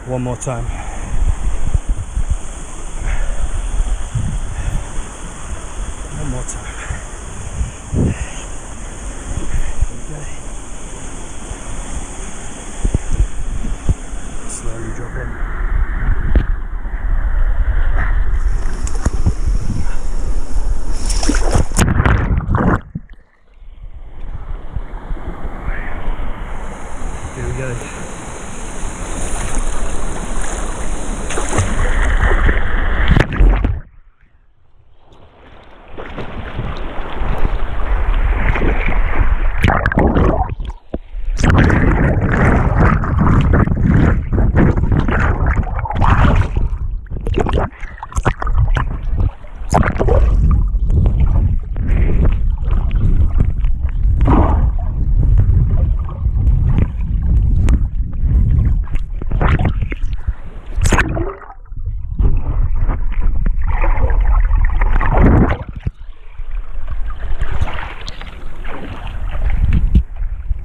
One more time. One more time. Okay. Slowly drop in. Here we go.